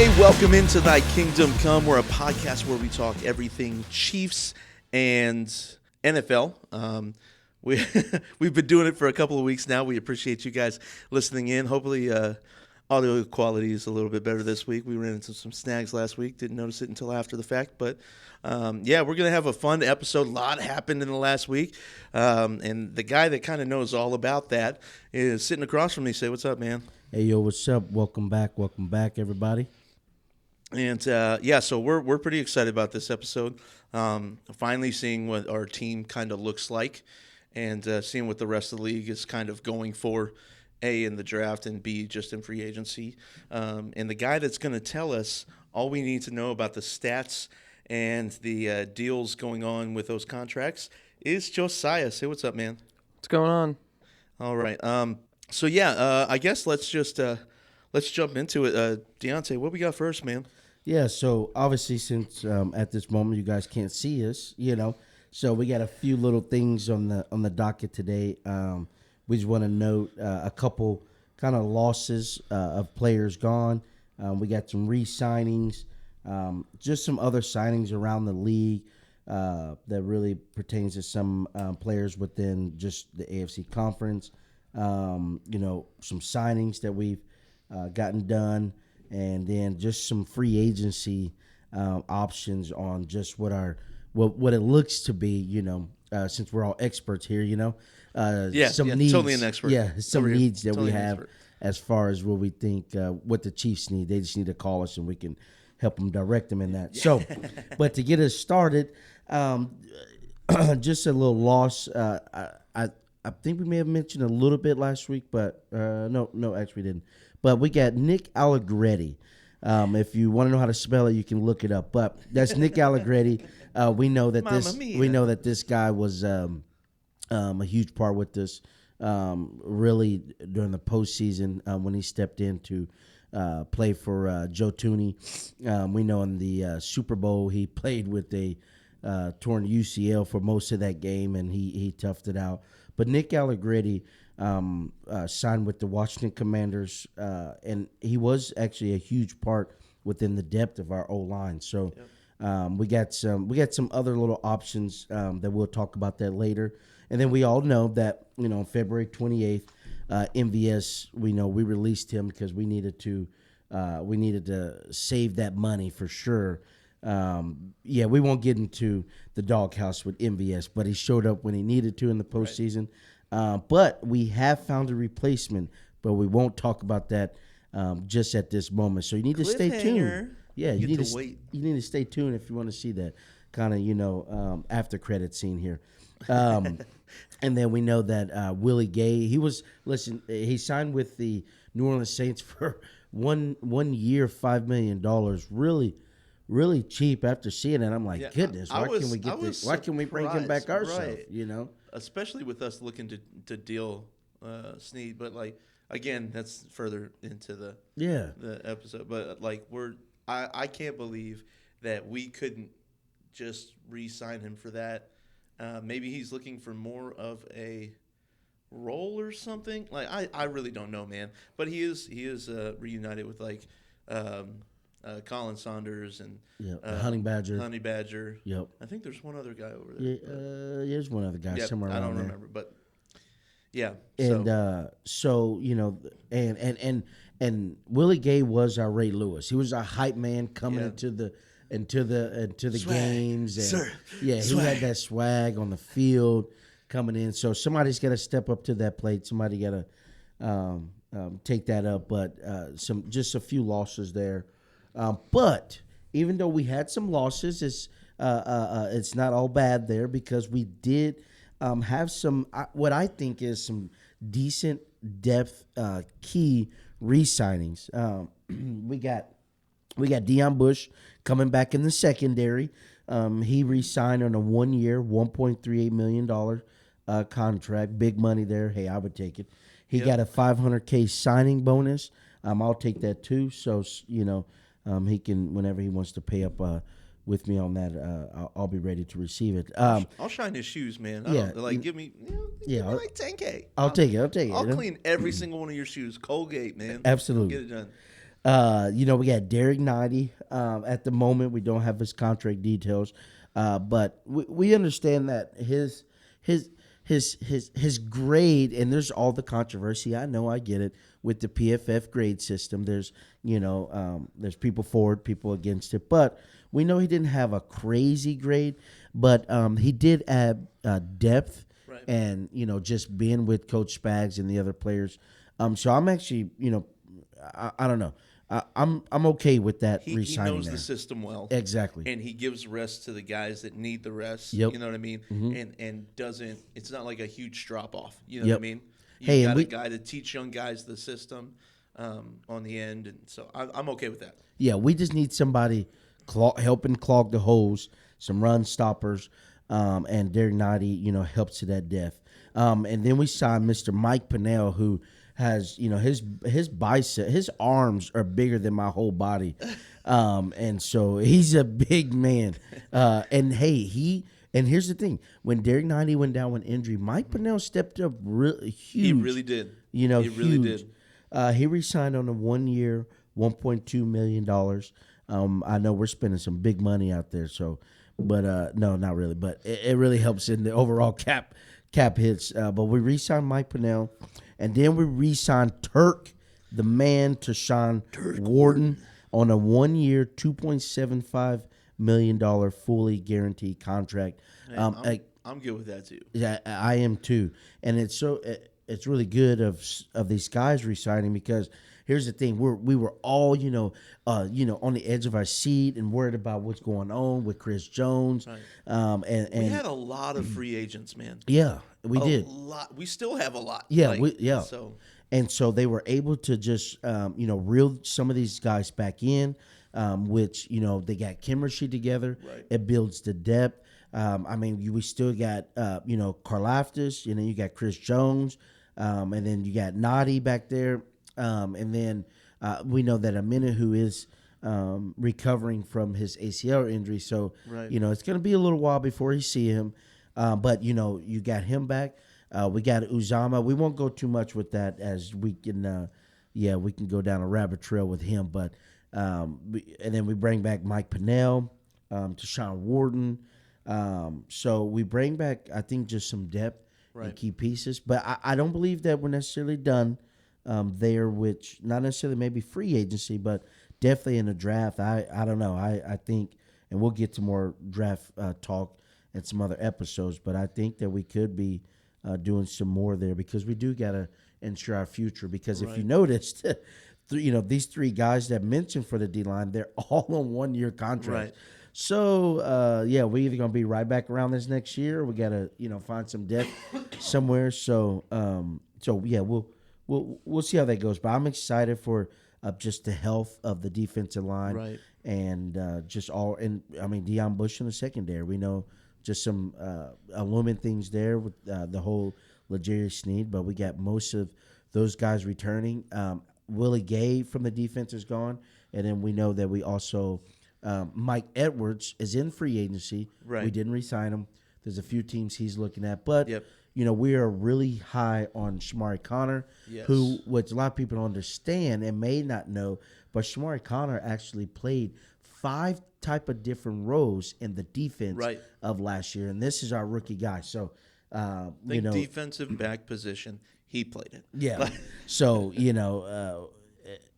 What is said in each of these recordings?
Welcome into Thy Kingdom Come. We're a podcast where we talk everything Chiefs and NFL. We've been doing it for a couple of weeks now. We appreciate you guys listening in. Hopefully, audio quality is a little bit better this week. We ran into some snags last week. Didn't notice it until after the fact. But, we're going to have a fun episode. A lot happened in the last week. And the guy that kind of knows all about that is sitting across from me. Say, what's up, man? Hey, yo, what's up? Welcome back, everybody. And, so we're pretty excited about this episode. Finally seeing what our team kind of looks like and seeing what the rest of the league is kind of going for, A, in the draft, and B, just in free agency. And the guy that's going to tell us all we need to know about the stats and the deals going on with those contracts is Josiah. Say what's up, man. What's going on? All right. I guess let's jump into it. Deontay, what we got first, man? Yeah, so obviously since at this moment you guys can't see us, so we got a few little things on the docket today. We just want to note a couple kind of losses of players gone. We got some re-signings, just some other signings around the league that really pertains to some players within just the AFC conference. Some signings that we've gotten done, and then just some free agency options on just what it looks to be. Since we're all experts here, needs, totally an expert. Yeah, some needs that totally we have as far as what we think what the Chiefs need. They just need to call us and we can help them direct them in that. So, but to get us started, just a little loss. I think we may have mentioned a little bit last week, but no, actually we didn't. But we got Nick Allegretti. If you want to know how to spell it, you can look it up. But that's Nick Allegretti. We know that this guy was a huge part with this, really during the postseason when he stepped in to play for Joe Tooney. We know in the Super Bowl he played with a torn UCL for most of that game, and he toughed it out. But Nick Allegretti signed with the Washington Commanders, and he was actually a huge part within the depth of our O-line. So we got some other little options that we'll talk about that later. And then we all know that on February 28th, MVS, we released him because we needed to save that money for sure. We won't get into the doghouse with MVS, but he showed up when he needed to in the postseason. Right. But we have found a replacement, but we won't talk about that just at this moment. So you need to stay tuned. Yeah, you need to wait. You need to stay tuned if you want to see that kind of after credit scene here. And then we know that Willie Gay, he signed with the New Orleans Saints for one year, $5 million. Really cheap. After seeing it, I'm like, goodness, why can we bring him back ourselves? Right. Especially with us looking to deal Snead, but again, that's further into the episode. But I can't believe that we couldn't just re-sign him for that. Maybe he's looking for more of a role or something. I really don't know, man. But he is reunited with Colin Saunders and Honey Badger. Yep. I think there's one other guy over there. Yeah, there's one other guy somewhere around there. I don't remember, but yeah. And Willie Gay was our Ray Lewis. He was a hype man coming into the games, and sir. He had that swag on the field coming in. So somebody's got to step up to that plate. Somebody got to take that up. But just a few losses there. But even though we had some losses, it's not all bad there because we did have some what I think is some decent depth key re-signings. We got Deion Bush coming back in the secondary. He re-signed on a 1-year, $1.38 million contract. Big money there. Hey, I would take it. He got a $500K signing bonus. I'll take that too. So he can, whenever he wants to pay up with me on that, I'll be ready to receive it. I'll shine his shoes, man. Give me like $10K. I'll take it. I'll clean every single one of your shoes. Colgate, man. Absolutely. Get it done. We got Derek Knighty. At the moment, we don't have his contract details, but we understand that his his grade, and there's all the controversy. I know, I get it with the PFF grade system. There's people for it, people against it, but we know he didn't have a crazy grade, but he did add depth, Right. and just being with Coach Spags and the other players. So I'm actually, I don't know. I'm okay with that He re-signing knows there. the system well. Exactly. And he gives rest to the guys that need the rest. Yep. You know what I mean? Mhm. And doesn't, it's not like a huge drop off. You know what I Yep. mean? You Hey, and got a we guy to teach young guys the system on the end. And so I'm okay with that. yeah, we just need somebody helping clog the holes, some run stoppers, and Derek Knighty, helps to that depth. And then we signed Mr. Mike Pinnell, who has, his bicep, his arms are bigger than my whole body, and so he's a big man. And hey, and here's the thing: when Derek Knighty went down with injury, Mike Pinnell stepped up really huge. He really did. He really huge. did. He re-signed on a 1 year, $1.2 million. I know we're spending some big money out there, but no, not really. But it really helps in the overall cap hits. But we re-signed Mike Pinnell, and then we re-signed Turk, the man, Tashawn Warden, on a 1 year, $2.75 million fully guaranteed contract. Hey, I'm good with that too. Yeah, I am too, and it's really good of these guys resigning, because here's the thing: we were all on the edge of our seat and worried about what's going on with Chris Jones, Right. and We had a lot of free agents, man. yeah, we did. A lot. We still have a lot. Yeah, Like, So and so they were able to just reel some of these guys back in, which they got chemistry together. Right. It builds the depth. We still got Karlaftis. You got Chris Jones, and then you got Noddy back there, and then we know that Amina, who is recovering from his ACL injury, so Right. it's going to be a little while before you see him. But you got him back. We got Uzama. We won't go too much with that, as we can. We can go down a rabbit trail with him. But and then we bring back Mike Pinnell, Tashawn Warden. So we bring back, I think, just some depth and Right. key pieces. But I don't believe that we're necessarily done there, which not necessarily maybe free agency, but definitely in the draft. I don't know. I think, and we'll get to more draft talk and some other episodes, but I think that we could be doing some more there, because we do got to ensure our future. Because if you Right. noticed, these three guys that mentioned for the D line, they're all on 1 year contracts. Right. So we're either gonna be right back around this next year, or we gotta find some depth somewhere. We'll see how that goes. But I'm excited for just the health of the defensive line, Right. and Deion Bush in the secondary. We know just some looming things there with the whole L'Jarius Sneed, but we got most of those guys returning. Willie Gay from the defense is gone, and then we know that we also Mike Edwards is in free agency. Right. We didn't re-sign him. There's a few teams he's looking at, but Yep. we are really high on Shamari Connor, Yes. which a lot of people don't understand and may not know, but Shamari Connor actually played 5 type of different roles in the defense Right. of last year, and this is our rookie guy. So, Think defensive back position. He played it. yeah. So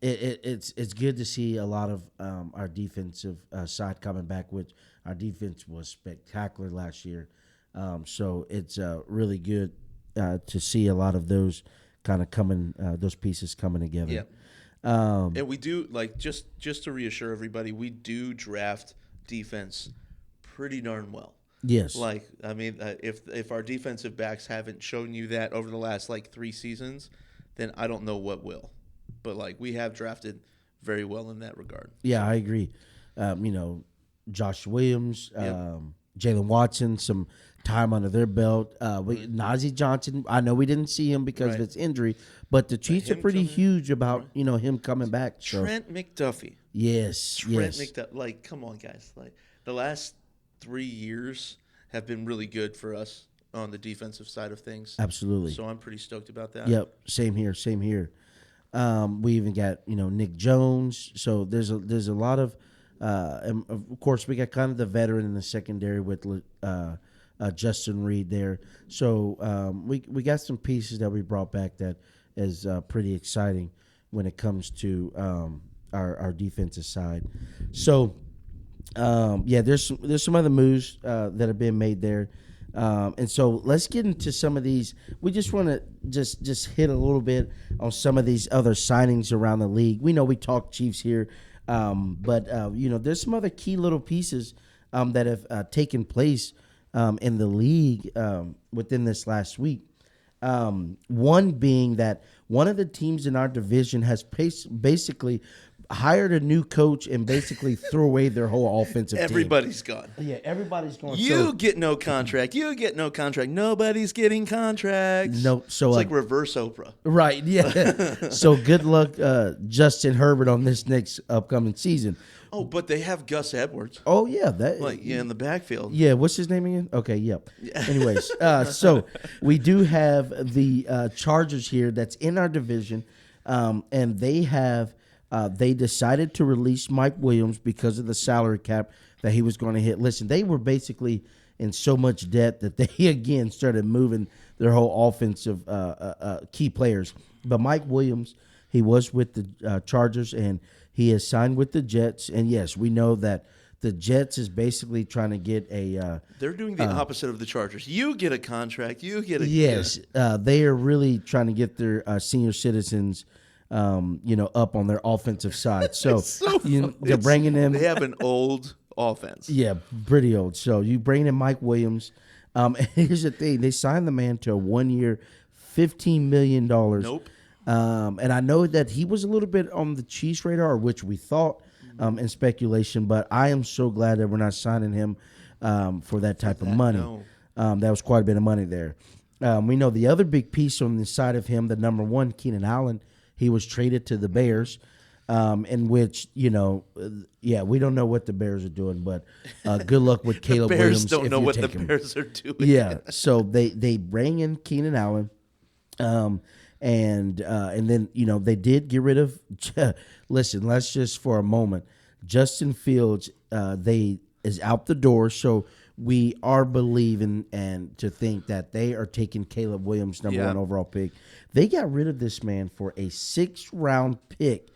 it's good to see a lot of our defensive side coming back, which our defense was spectacular last year. So it's really good to see a lot of those kind of coming, those pieces coming together. Yeah. And we do, like, just to reassure everybody, we do draft defense pretty darn well. Yes. Like, if our defensive backs haven't shown you that over the last 3 seasons, then I don't know what will. But we have drafted very well in that regard. Yeah, I agree. Josh Williams, Jalen Watson, some time under their belt. Najee Johnson, I know we didn't see him because of Right. his injury, but the Chiefs are him pretty coming- huge about him coming back. So Trent McDuffie. yes, Trent yes, McDuffie. Come on, guys. The last 3 years have been really good for us on the defensive side of things. absolutely. So I'm pretty stoked about that. Yep, same here, same here. We even got Nick Jones. So there's a lot of, and of course we got kind of the veteran in the secondary with Justin Reed there. So we got some pieces that we brought back that is pretty exciting when it comes to our defensive side. So there's some other moves that have been made there. And so let's get into some of these. We just want to just hit a little bit on some of these other signings around the league. We know we talk Chiefs here, but there's some other key little pieces that have taken place in the league within this last week. One being that one of the teams in our division has basically hired a new coach and basically threw away their whole offensive team. Everybody's gone. Yeah, everybody's going. You get no contract. You get no contract. Nobody's getting contracts. No, so it's like reverse Oprah. Right, yeah. So good luck, Justin Herbert, on this next upcoming season. Oh, but they have Gus Edwards. Oh, yeah. In the backfield. Yeah, what's his name again? Okay, yep. Anyways, so we do have the Chargers here that's in our division, and they decided to release Mike Williams because of the salary cap that he was going to hit. Listen, they were basically in so much debt that they, again, started moving their whole offensive key players. But Mike Williams, he was with the Chargers, and he has signed with the Jets. And, yes, we know that the Jets is basically trying to get a they're doing the opposite of the Chargers. You get a contract. You get a yes. They are really trying to get their senior citizens up on their offensive side. So, they're bringing in. They have an old offense. Yeah, pretty old. So you bring in Mike Williams. And here's the thing: they signed the man to a 1 year, $15 million. Nope. And I know that he was a little bit on the Chiefs' radar, which we thought in speculation. But I am so glad that we're not signing him for that type of money. No. That was quite a bit of money there. We know the other big piece on the side of him, the number one, Keenan Allen. He was traded to the Bears, in which, we don't know what the Bears are doing, but good luck with Caleb Williams. The Bears don't know what the Bears are doing. Yeah, so they bring in Keenan Allen, and then, they did get rid of – listen, let's just for a moment. Justin Fields, is out the door, so we are believing and to think that they are taking Caleb Williams, number one overall pick. They got rid of this man for a 6th-round pick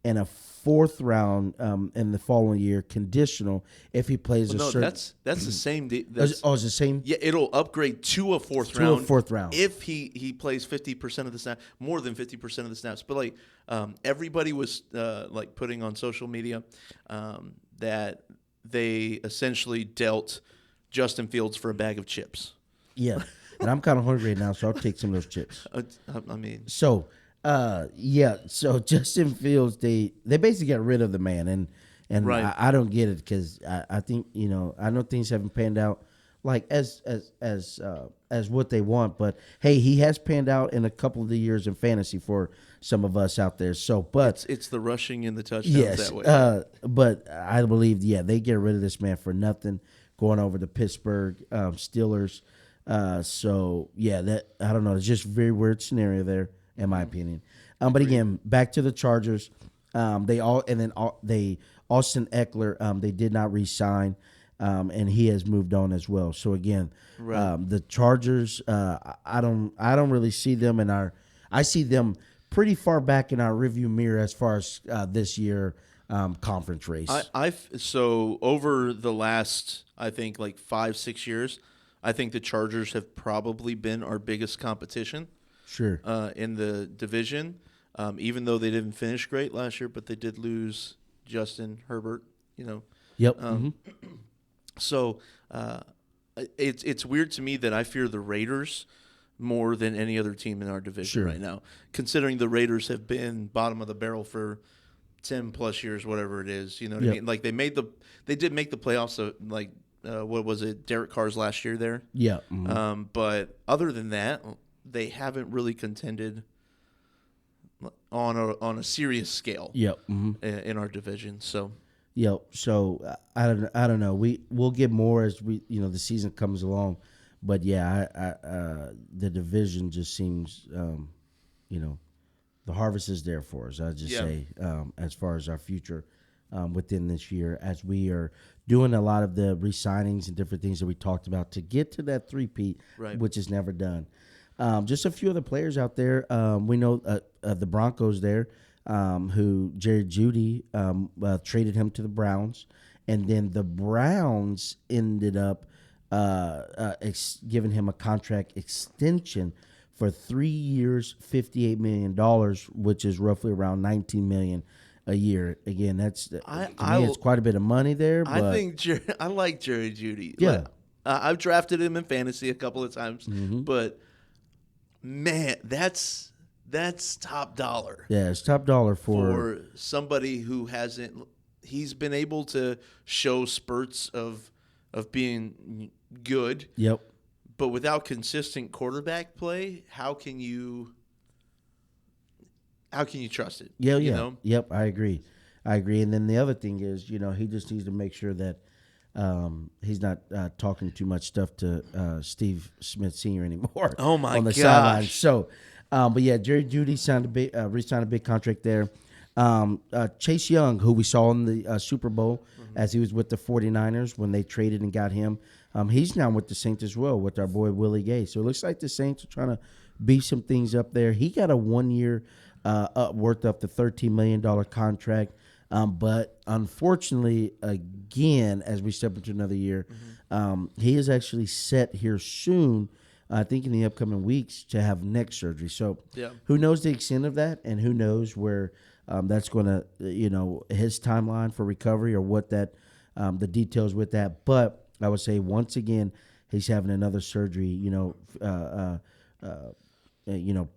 and a 4th round in the following year, conditional if he plays certain. That's the same. It's the same. Yeah, it'll upgrade to a 4th round. To a 4th round if he plays 50% of the snaps, more than 50% of the snaps. But everybody was putting on social media that they essentially dealt Justin Fields for a bag of chips. Yeah. And I'm kind of hungry right now, so I'll take some of those chips. So Justin Fields, they basically got rid of the man, and right. I don't get it because I think I know things haven't panned out like as what they want, but hey, he has panned out in a couple of the years in fantasy for some of us out there. So, but it's the rushing and the touchdowns that way. But I believe they get rid of this man for nothing, going over the Pittsburgh Steelers. That I don't know. It's just a very weird scenario there, in my opinion. But again, back to the Chargers. Austin Eckler. They did not re-sign, and he has moved on as well. So again, right. The Chargers. I don't really see them I see them pretty far back in our review mirror as far as this year conference race. So over the last, I think 5-6 years, I think the Chargers have probably been our biggest competition. Sure. In the division, even though they didn't finish great last year, but they did lose Justin Herbert. Yep. So it's weird to me that I fear the Raiders more than any other team in our division right now, considering the Raiders have been bottom of the barrel for 10 plus years, whatever it is. You know what I mean? They did make the playoffs. So what was it? Derek Carr's last year there. Yeah. But other than that, they haven't really contended on a serious scale. Yep. In our division. So. Yep. So I don't know. We'll get more as the season comes along, but the division just seems the harvest is there for us. I just say as far as our future within this year, as we are doing a lot of the re-signings and different things that we talked about to get to that three-peat, which is never done. Just a few other players out there. We know the Broncos there, who Jerry Jeudy traded him to the Browns, and then the Browns ended up giving him a contract extension for 3 years, $58 million, which is roughly around $19 million a year. Again, that's it's quite a bit of money there. But I think I like Jerry Jeudy. Yeah. Like, I've drafted him in fantasy a couple of times, but man, that's top dollar. Yeah, it's top dollar for somebody who hasn't. He's been able to show spurts of being good. Yep. But without consistent quarterback play, how can you trust it? Yeah, you yeah. know? Yep, I agree. And then the other thing is, he just needs to make sure that he's not talking too much stuff to Steve Smith Sr. anymore. Oh my on the gosh. sideline. So, but yeah, Jerry Jeudy re-signed a big contract there. Chase Young, who we saw in the Super Bowl as he was with the 49ers when they traded and got him, he's now with the Saints as well with our boy Willie Gay. So it looks like the Saints are trying to beef some things up there. He got a 1 year worth up to $13 million contract. But unfortunately, again, as we step into another year, he is actually set here soon, I think in the upcoming weeks, to have neck surgery. So who knows the extent of that, and who knows where that's going to, his timeline for recovery or what that, the details with that. But I would say once again, he's having another surgery,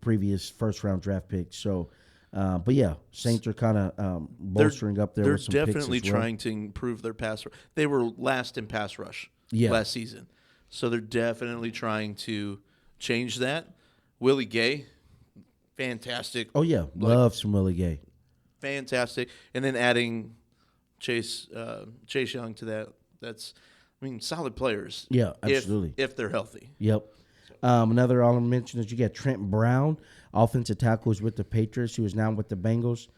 previous first-round draft pick. So, but yeah, Saints are kind of bolstering up there. They're with some definitely picks as well. trying to improve their pass rush. They were last in pass rush last season, so they're definitely trying to change that. Willie Gay, fantastic. Oh yeah, love some Willie Gay. Fantastic, and then adding Chase Young to that. That's, solid players. Yeah, absolutely. If they're healthy. Yep. Another I'll mention is you got Trent Brown, offensive tackle, who's with the Patriots, who is now with the Bengals.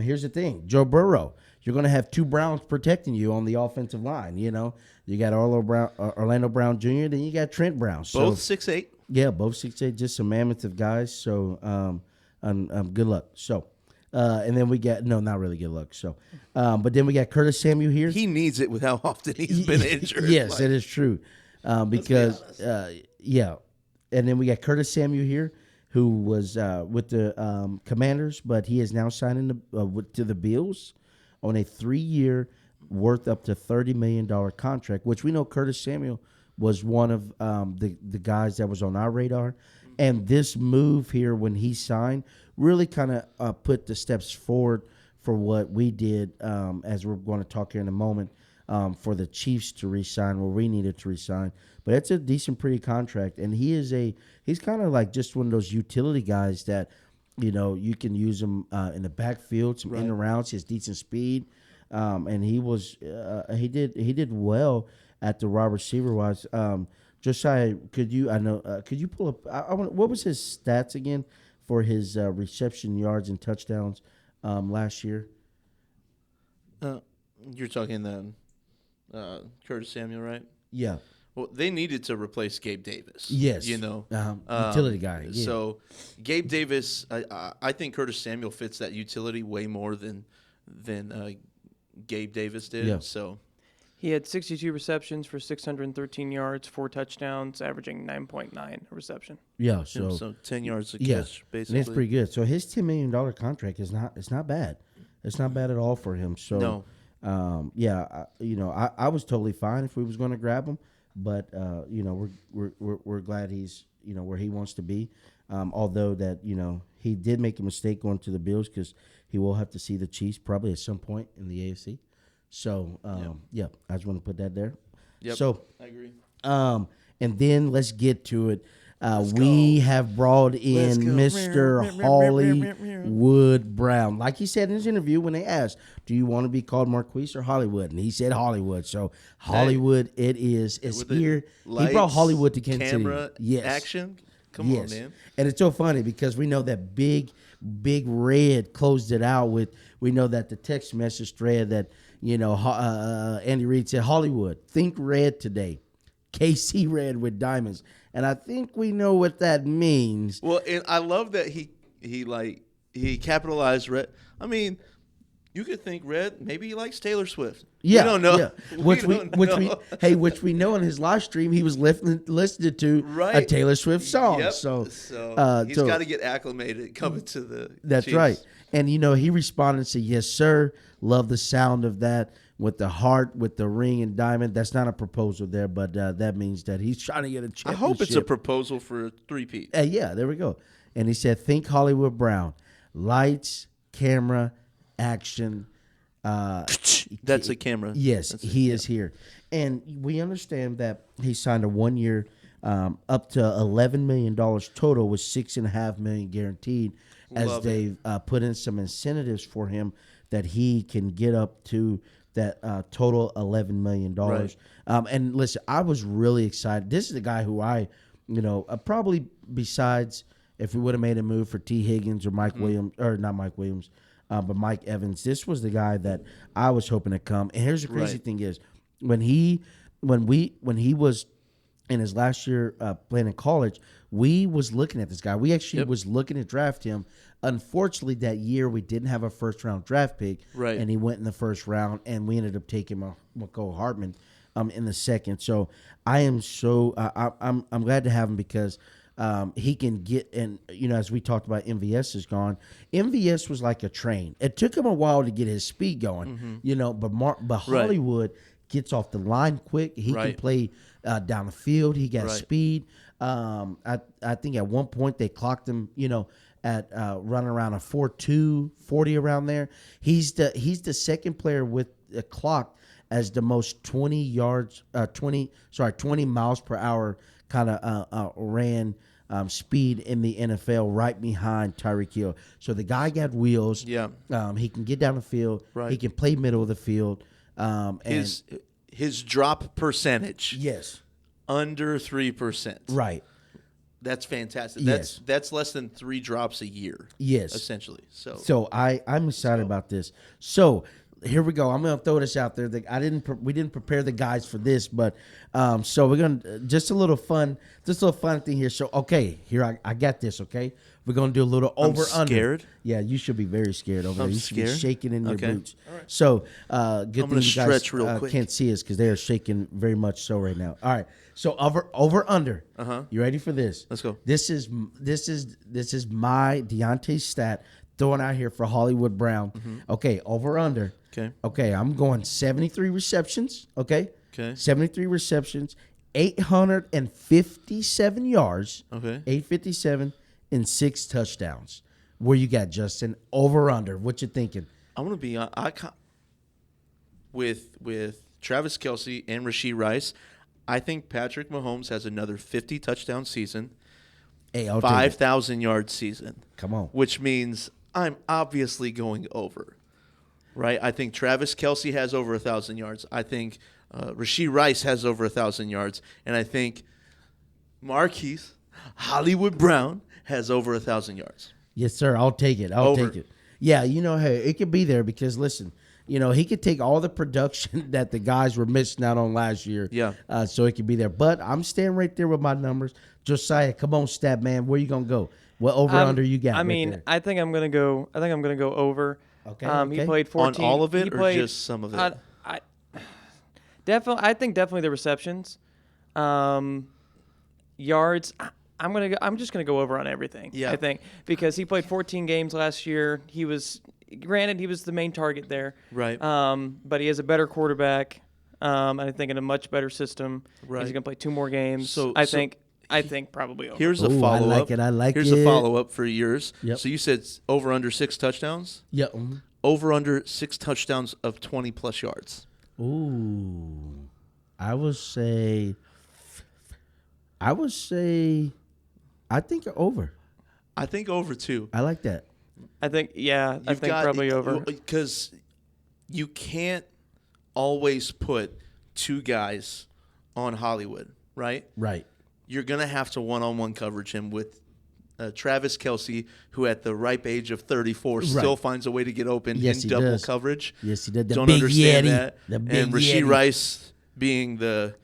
Here's the thing, Joe Burrow, you're going to have two Browns protecting you on the offensive line. You got Orlando Brown Jr., then you got Trent Brown. So, both 6'8". Yeah, both 6'8", just some mammoth of guys. So, good luck. So, and then we got not really good luck. So, but then we got Curtis Samuel here. He needs it with how often he's been injured. Yes, it is true. Because and then we got Curtis Samuel here, who was with the Commanders, but he is now signing to the Bills on a 3-year worth up to $30 million contract, which we know Curtis Samuel was one of the guys that was on our radar. And this move here, when he signed, really kind of put the steps forward for what we did, as we're going to talk here in a moment, for the Chiefs to re-sign where we needed to re-sign. But it's a decent, pretty contract. And he's kind of like just one of those utility guys that, you can use him in the backfield, some in and rounds. He has decent speed. And he did well at the wide receiver wise. Josiah, could you pull up, what was his stats again for his reception yards and touchdowns last year? You're talking the Curtis Samuel, right? Yeah. Well, they needed to replace Gabe Davis. Yes. Utility guy. Yeah. So Gabe Davis, I think Curtis Samuel fits that utility way more than Gabe Davis did. Yeah. So he had 62 receptions for 613 yards, 4 touchdowns, averaging 9.9 a reception. Yeah. So 10 yards a catch, basically. And it's pretty good. So his $10 million contract is not bad. It's not bad at all for him. So no. I was totally fine if we was going to grab him, but we're glad he's where he wants to be. Although that he did make a mistake going to the Bills because he will have to see the Chiefs probably at some point in the AFC. So I just want to put that there. Yep. So I agree. And then let's get to it. We have brought in Mr. Hollywood Brown. Like he said in his interview when they asked, do you want to be called Marquise or Hollywood? And he said Hollywood. So Hollywood it is. It's here. Lights, he brought Hollywood to Kansas City. Camera, yes. action. Come on, man. And it's so funny because we know that big Big Red closed it out with, we know that the text message thread that, Andy Reid said, Hollywood, think red today. KC Red with diamonds. And I think we know what that means. Well, and I love that he capitalized red. I mean, you could think red. Maybe he likes Taylor Swift. Yeah, we don't know. Yeah. Which we know in his live stream he was listening to a Taylor Swift song. Yep. So he's got to get acclimated coming to the. That's Chiefs. right. And he responded and said, "Yes, sir. Love the sound of that with the heart, with the ring and diamond." That's not a proposal there, but that means that he's trying to get a championship. I hope it's a proposal for a three-peat. Yeah, there we go. And he said, "Think Hollywood Brown, lights, camera, action." That's a camera. Yes, he is here, and we understand that he signed a 1 year, up to $11 million total, with $6.5 million guaranteed. As they've put in some incentives for him that he can get up to that total $11 million. Right. And listen, I was really excited. This is the guy who I, probably besides if we would have made a move for T. Higgins or Mike Williams, or not Mike Williams, but Mike Evans, this was the guy that I was hoping to come. And here's the crazy thing is, when he was in his last year playing in college, we was looking at this guy. We actually was looking to draft him. Unfortunately, that year we didn't have a first-round draft pick, and he went in the first round, and we ended up taking McCole Hartman in the second. So I am I'm glad to have him because he can get, and as we talked about, MVS is gone. MVS was like a train. It took him a while to get his speed going, but Hollywood gets off the line quick. He can play down the field. He got speed. I think at one point they clocked him, at running around a 4.2, 40 around there. He's the second player with a clock as the most 20 miles per hour kind of ran speed in the NFL, right behind Tyreek Hill. So the guy got wheels. Yeah. He can get down the field. Right. He can play middle of the field. His drop percentage. Yes. Under 3%. Right. That's fantastic. Yes. That's less than 3 drops a year. Yes. Essentially. So I'm excited about this. So here we go. I'm going to throw this out there. We didn't prepare the guys for this, but so we're going to just a little fun thing here. So okay, here I got this. Okay, we're going to do a little over under. Scared? Yeah, you should be very scared over there. You should be scared? shaking in your Okay. boots. All right. So good thing you guys stretch real quick. can't see us because they are shaking very much so right now. All right. So over under. You ready for this? Let's go. This is my Deontay stat throwing out here for Hollywood Brown. Okay, over under. Okay, I'm going 73 receptions. Okay. 73 receptions, 857 yards. Okay. 857 and 6 touchdowns. Where you got, Justin? Over under. What you thinking? I want to be with Travis Kelce and Rashee Rice. I think Patrick Mahomes has another 50 touchdown season. Hey, I'll 5,000 yard season. Come on. Which means I'm obviously going over. Right? I think Travis Kelce has over 1,000 yards. I think Rashee Rice has over 1,000 yards. And I think Marquise, Hollywood Brown, has over 1,000 yards. Yes, sir. I'll take it. I'll take it. Yeah, hey, it could be there because, listen, he could take all the production that the guys were missing out on last year. Yeah. So it could be there. But I'm staying right there with my numbers. Josiah, come on, stat man. Where you going to go? What over under you got? I think I'm going to go over. Okay. He played 14. On all of it or just some of it? I think definitely the receptions. Yards, I'm just gonna go over on everything. Yeah. I think because he played 14 games last year. He was the main target there. Right. But he has a better quarterback. I think in a much better system. Right. He's gonna play 2 more games. So I think probably over. Here's a follow up. I like it. Here's a follow up for yours. Yep. So you said over under 6 touchdowns? Yep. Over under 6 touchdowns of 20 plus yards. Ooh. I would say I think over. I think over too. I like that. I think probably over. Because you can't always put 2 guys on Hollywood, right? Right. You're going to have to one-on-one coverage him with Travis Kelce, who at the ripe age of 34 still finds a way to get open in double coverage. Yes, he did. Don't understand that. And Rashee Rice being the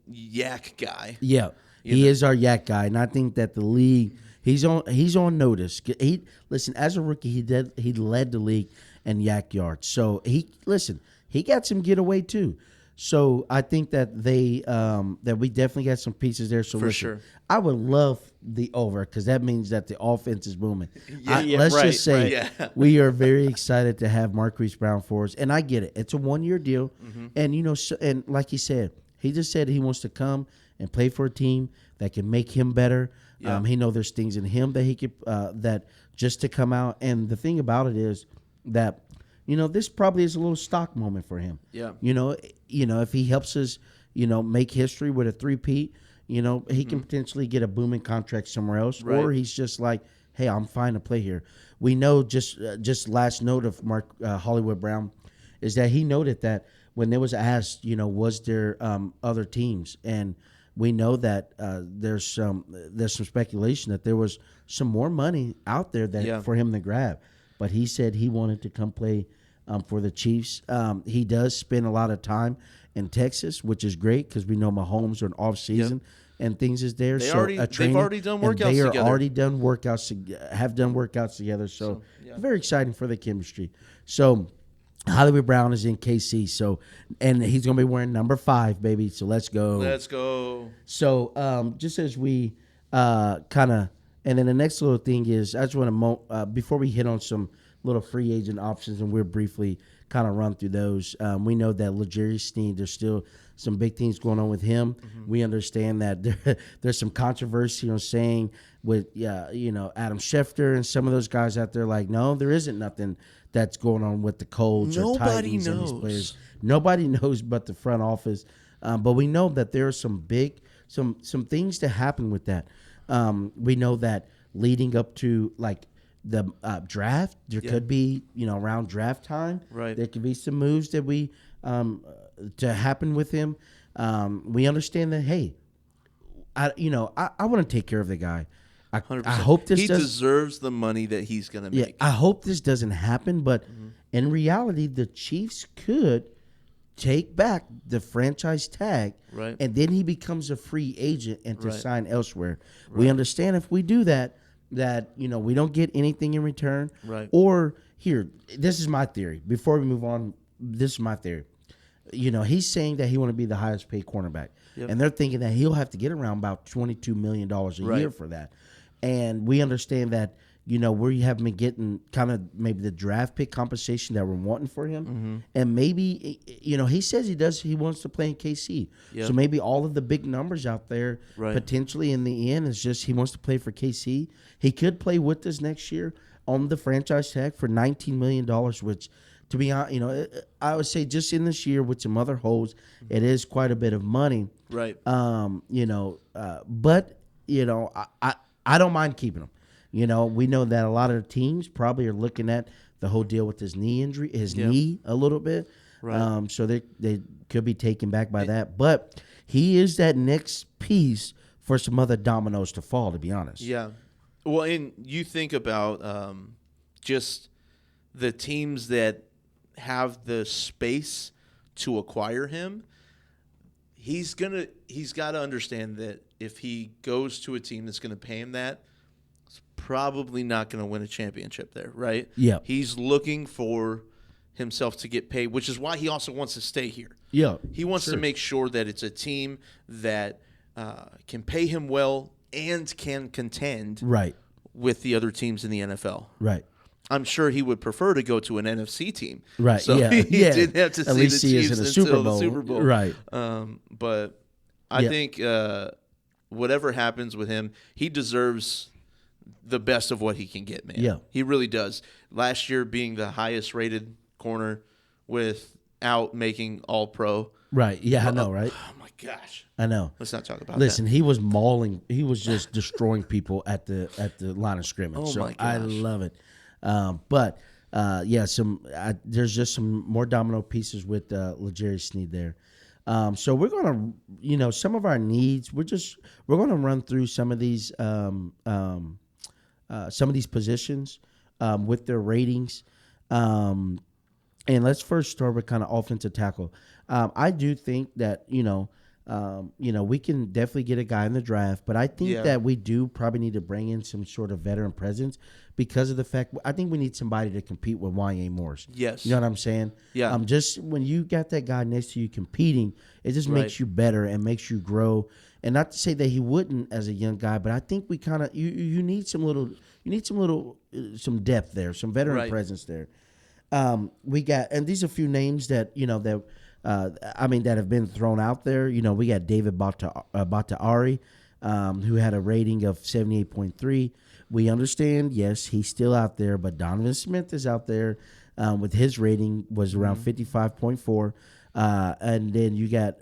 yak guy. Yeah, he is our yak guy, and I think that the league he's on notice. Listen, as a rookie, he led the league in yak yards. So he got some getaway too. So I think that that we definitely got some pieces there. So for sure, I would love the over because that means that the offense is booming. Let's just say we are very excited to have Marquise Brown for us, and I get it. It's a 1-year deal, and and like he said, he just said he wants to come and play for a team that can make him better. Yeah. He know there's things in him that he could that just to come out. And the thing about it is that this probably is a little stock moment for him. Yeah. If he helps us, make history with a 3-peat, he can potentially get a booming contract somewhere else, or he's just like, hey, I'm fine to play here. We know just last note of Hollywood Brown is that he noted that when there was asked, was there other teams, and we know that there's some speculation that there was some more money out there for him to grab, but he said he wanted to come play for the Chiefs. He does spend a lot of time in Texas, which is great because we know Mahomes are in off season and things is there. They've already done workouts together. They are already done workouts, have done workouts together. So very exciting for the chemistry. So Hollywood Brown is in KC. And he's going to be wearing number 5, baby. So let's go. Let's go. So just as we kind of, and then the next little thing is, I just want to, before we hit on some little free agent options, and we'll briefly kind of run through those. We know that L'Jarius Sneed, there's still some big things going on with him. We understand that there's some controversy on saying with Adam Schefter and some of those guys out there like, no, there isn't nothing that's going on with the Colts or Titans and these players. Nobody knows but the front office. But we know that there are some things to happen with that. We know that leading up to like the draft, there could be, around draft time, there could be some moves that we to happen with him. We understand that, hey, I want to take care of the guy. I hope this deserves the money that he's going to make. Yeah, I hope this doesn't happen, but in reality, the Chiefs could take back the franchise tag, and then he becomes a free agent and to sign elsewhere. We understand if we do that we don't get anything in return. Or here, this is my theory. Before we move on, this is my theory. He's saying that he want to be the highest paid cornerback, and they're thinking that he'll have to get around about $22 million a year for that. And we understand that we have been getting kind of maybe the draft pick compensation that we're wanting for him, and maybe he says he wants to play in KC. So maybe all of the big numbers out there potentially in the end is just he wants to play for KC. He could play with us next year on the franchise tag for $19 million, which, to be honest, I would say just in this year with some other holes, it is quite a bit of money. But I don't mind keeping him. We know that a lot of teams probably are looking at the whole deal with his knee injury, knee a little bit. So they could be taken back by that. But he is that next piece for some other dominoes to fall, to be honest. Yeah. Well, and you think about just the teams that have the space to acquire him. He's got to understand that if he goes to a team that's going to pay him that, it's probably not going to win a championship there, right? Yeah. He's looking for himself to get paid, which is why he also wants to stay here. Yeah. He wants to make sure that it's a team that can pay him well and can contend with the other teams in the NFL. Right. I'm sure he would prefer to go to an NFC team. Right. So he didn't have to At see least the he Chiefs is in until the Super Bowl. Right. But I think whatever happens with him, he deserves the best of what he can get, man. Yeah. He really does. Last year being the highest rated corner without making All-Pro. Right. Yeah, I know, right? Oh, my gosh. I know. Let's not talk about that. Listen, he was mauling. He was just destroying people at the line of scrimmage. Oh, so my gosh. I love it. There's just some more domino pieces with L'Jarius Sneed there. So we're gonna, some of our needs. We're gonna run through some of these positions with their ratings. And let's first start with kind of offensive tackle. I do think that we can definitely get a guy in the draft, but I think that we do probably need to bring in some sort of veteran presence because of the fact I think we need somebody to compete with Wanye Morris. Yes, you know what I'm saying. Yeah. Just when you got that guy next to you competing, it just makes you better and makes you grow. And not to say that he wouldn't as a young guy, but I think we kind of you need some depth there, some veteran presence there. We got, and these are a few names that that have been thrown out there. We got David Bakhtiari, who had a rating of 78.3. We understand, yes, he's still out there, but Donovan Smith is out there with his rating was around 55.4. And then you got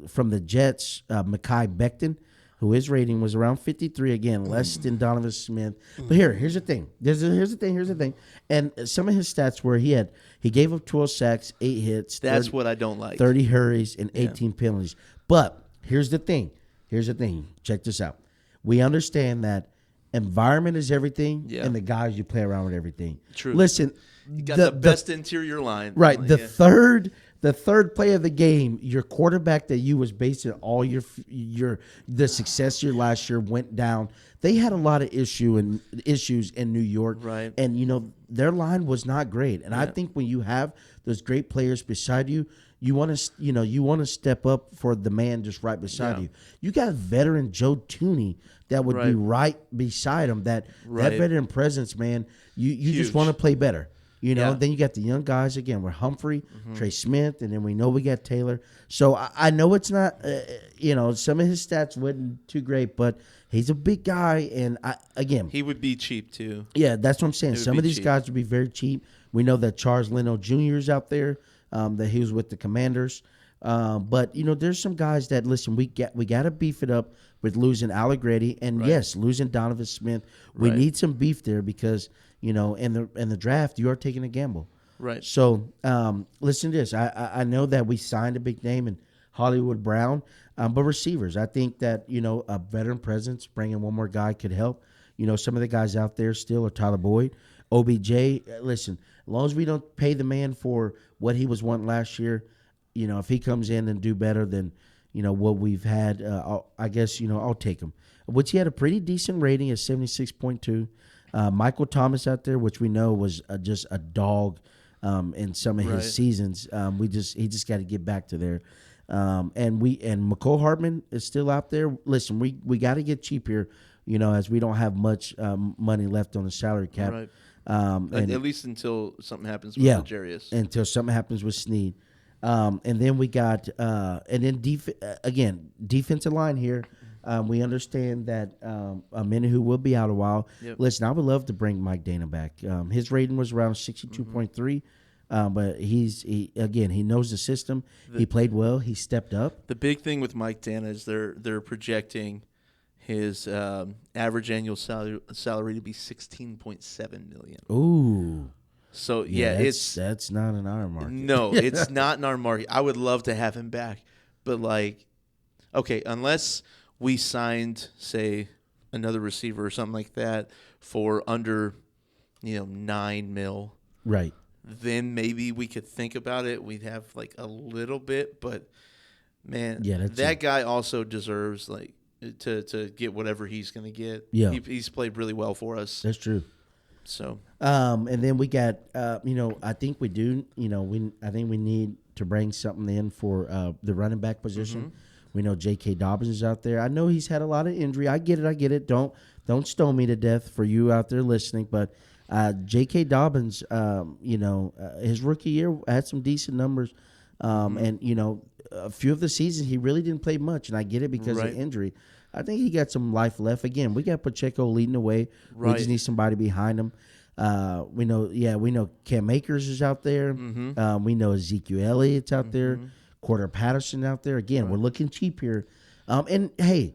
from the Jets, Mekhi Becton, who his rating was around 53, again, less than Donovan Smith. But here's the thing. Here's the thing. And some of his stats were he gave up 12 sacks, 8 hits. That's what I don't like. 30 hurries and 18 penalties. But here's the thing. Check this out. We understand that environment is everything, and the guys you play around with everything. True. Listen, you got the best interior line. Right. The third play of the game, your quarterback that you was basing all the success your last year went down. They had a lot of issues in New York, right? And their line was not great. And I think when you have those great players beside you, you want to step up for the man just right beside you. You got a veteran Joe Tooney that would be right beside him. That veteran presence, man. You just want to play better. Then you got the young guys again. We're Humphrey, Trey Smith, and then we know we got Taylor. So I know it's not, some of his stats wasn't too great, but he's a big guy, and he would be cheap too. Yeah, that's what I'm saying. Some of these guys would be very cheap. We know that Charles Leno Jr. is out there, that he was with the Commanders. But there's some guys that listen. We got to beef it up with losing Allegretti, and yes, losing Donovan Smith. We need some beef there because. In the draft, you are taking a gamble. Right. So, listen to this. I know that we signed a big name in Hollywood Brown, but receivers. I think that, a veteran presence, bringing one more guy could help. Some of the guys out there still are Tyler Boyd, OBJ. Listen, as long as we don't pay the man for what he was wanting last year, if he comes in and do better than, what we've had, I guess, I'll take him. Which he had a pretty decent rating at 76.2. Michael Thomas out there, which we know was just a dog in some of his seasons. He just got to get back to there. And McCole Hardman is still out there. Listen, we got to get cheap here, as we don't have much money left on the salary cap. Right. At least until something happens with Jarius. Until something happens with Snead. And then we got defensive line here. We understand that Menahu will be out a while. Yep. Listen, I would love to bring Mike Dana back. His rating was around 62.3, but he knows the system. He played well. He stepped up. The big thing with Mike Dana is they're projecting his average annual salary to be $16.7 million. Ooh. So that's not in our market. No, it's not in our market. I would love to have him back, but unless we signed, say, another receiver or something like that for under, $9 million. Right. Then maybe we could think about it. We'd have a little bit, but man, that guy also deserves to get whatever he's going to get. Yeah. He's played really well for us. That's true. So, and then we got, I think we do, I think we need to bring something in for the running back position. Mm-hmm. We know J.K. Dobbins is out there. I know he's had a lot of injury. I get it. Don't stone me to death for you out there listening. But J.K. Dobbins, his rookie year had some decent numbers. And, a few of the seasons he really didn't play much. And I get it because of injury. I think he got some life left. Again, we got Pacheco leading the way. We just need somebody behind him. We know Cam Akers is out there. Mm-hmm. We know Ezekiel Elliott's out there. Corder Patterson out there. Again, we're looking cheap here. And, hey,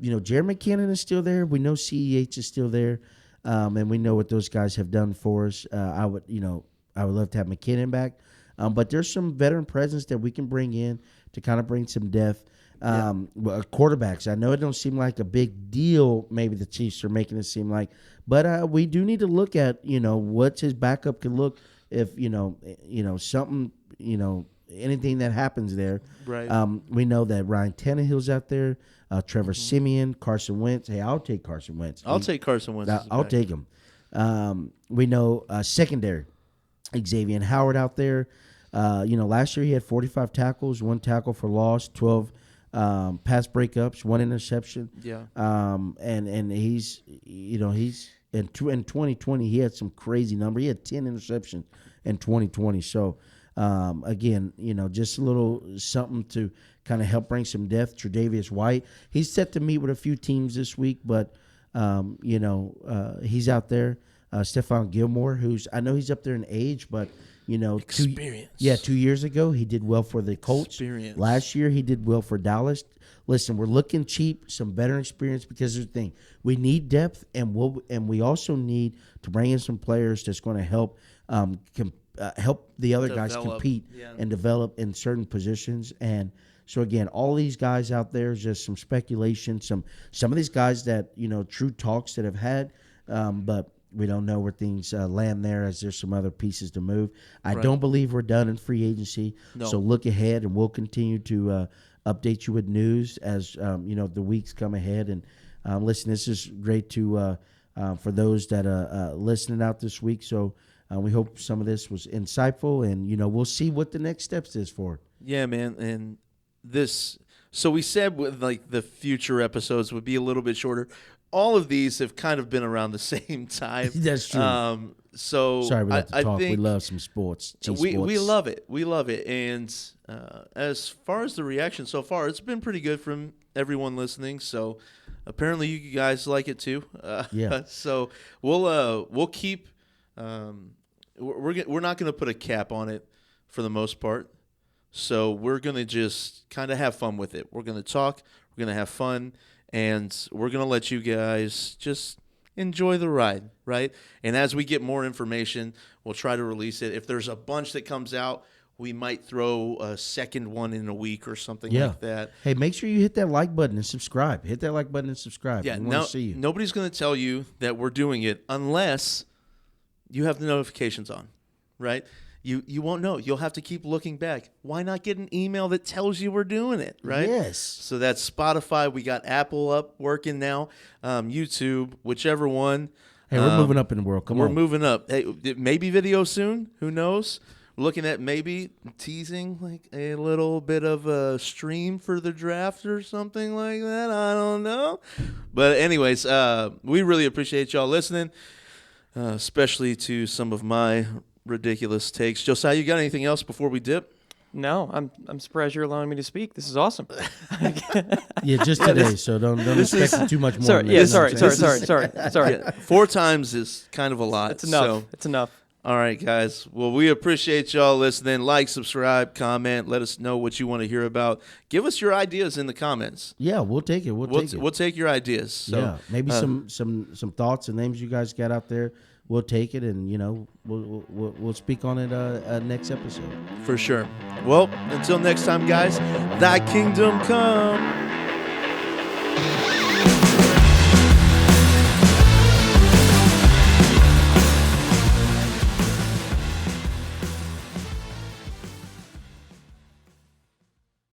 Jared McKinnon is still there. We know CEH is still there. And we know what those guys have done for us. I would love to have McKinnon back. But there's some veteran presence that we can bring in to kind of bring some depth. Quarterbacks, I know it don't seem like a big deal. Maybe the Chiefs are making it seem like, but we do need to look at what his backup could look if something anything that happens there. Right. We know that Ryan Tannehill's out there, Trevor Siemian, Carson Wentz. Hey, I'll take Carson Wentz. I'll take Carson Wentz. I'll take him. We know secondary, Xavier Howard out there. Last year he had 45 tackles, 1 tackle for loss, 12 pass breakups, 1 interception. Yeah. And he's in 2020 he had some crazy number. He had 10 interceptions in 2020. So again, just a little something to kind of help bring some depth. Tre'Davious White, he's set to meet with a few teams this week, but he's out there. Stephon Gilmore, I know he's up there in age, but experience. 2 years ago he did well for the Colts. Experience. Last year he did well for Dallas. Listen, we're looking cheap, some better experience, because there's the thing, we need depth, and we also need to bring in some players that's going to help help the other guys compete and develop in certain positions. And so again, all these guys out there is just some speculation. Some of these guys that true talks that have had, but we don't know where things land there, as there's some other pieces to move. I don't believe we're done in free agency. No. So look ahead, and we'll continue to update you with news as the weeks come ahead. And listen, this is great to for those that are listening out this week. So we hope some of this was insightful, and we'll see what the next steps is for. Yeah, man, and this. So we said with the future episodes would be a little bit shorter. All of these have kind of been around the same time. That's true. So sorry, we like to talk. think we love some sports. We love it. We love it. And as far as the reaction so far, it's been pretty good from everyone listening. So apparently you guys like it too. Yeah. So we'll keep. We're not going to put a cap on it for the most part. So we're going to just kind of have fun with it. We're going to talk. We're going to have fun. And we're going to let you guys just enjoy the ride, right? And as we get more information, we'll try to release it. If there's a bunch that comes out, we might throw a second one in a week or something like that. Hey, make sure you hit that like button and subscribe. Hit that like button and subscribe. Yeah, we want to see you. Nobody's going to tell you that we're doing it unless you have the notifications on, right? You won't know. You'll have to keep looking back. Why not get an email that tells you we're doing it, right? Yes. So that's Spotify. We got Apple up working now, YouTube, whichever one. Hey, we're moving up in the world. We're moving up. Hey, maybe video soon. Who knows? We're looking at maybe teasing like a little bit of a stream for the draft or something like that. I don't know. But anyways, we really appreciate y'all listening, especially to some of my ridiculous takes. Josiah, you got anything else before we dip? No, I'm surprised you're allowing me to speak. This is awesome. Yeah, just today, so don't expect too much more. Sorry. 4 times is kind of a lot. It's enough. So. It's enough. All right, guys. Well, we appreciate y'all listening. Like, subscribe, comment. Let us know what you want to hear about. Give us your ideas in the comments. Yeah, we'll take it. We'll take your ideas. So, yeah, maybe some thoughts and names you guys got out there. We'll take it, and we'll speak on it next episode for sure. Well, until next time, guys. Thy kingdom come.